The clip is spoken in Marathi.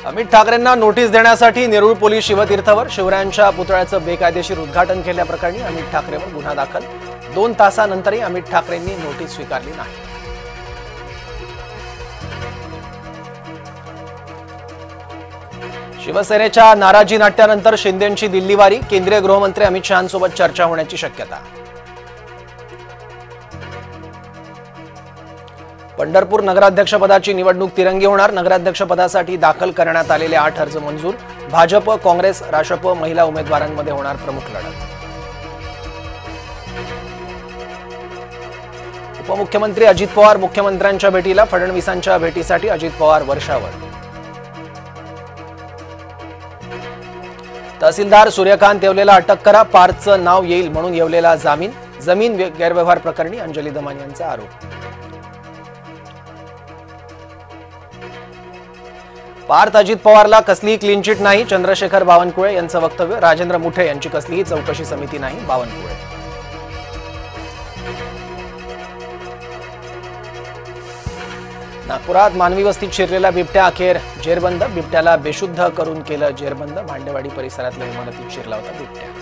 अमित ठाकरेंना नोटीस देण्यासाठी नेरूळ पोलीस शिवतीर्थवर शिवरायांच्या पुतळ्याचं बेकायदेशीर उद्घाटन केल्याप्रकरणी अमित ठाकरेंवर गुन्हा दाखल। 2 तासानंतरही अमित ठाकरेंनी नोटीस स्वीकारली नाही। शिवसेनेच्या नाराजी नाट्यानंतर शिंदेंची दिल्लीवारी, केंद्रीय गृहमंत्री अमित शहांसोबत चर्चा होण्याची शक्यता। पंढरपूर नगराध्यक्षपदाची निवडणूक तिरंगी होणार। नगराध्यक्षपदासाठी दाखल करण्यात आलेले 8 अर्ज मंजूर। भाजप, काँग्रेस, राष्ट्रप महिला उमेदवारांमध्ये होणार प्रमुख लढत। उपमुख्यमंत्री अजित पवार मुख्यमंत्र्यांच्या भेटीला, फडणवीसांच्या भेटीसाठी अजित पवार वर्षावर। तहसीलदार सूर्यकांत येवलेला अटक करा, पार्थचं नाव येईल म्हणून येवलेला जामीन। जमीन गैरव्यवहार प्रकरणी अंजली दमानी यांचा आरोप। पार्थ अजित पवारला कसलीही क्लीन चिट नाही, चंद्रशेखर बावनकुळे यांचं वक्तव्य। राजेंद्र मुठे यांची कसलीही चौकशी समिती नाही, बावनकुळे। नागपुरात मानवी वस्तीत शिरलेला बिबट्या अखेर जेरबंद। बिबट्याला बेशुद्ध करून केलं जेरबंद। भांडेवाडी परिसरातल्या इमारतीत शिरला होता बिबट्या।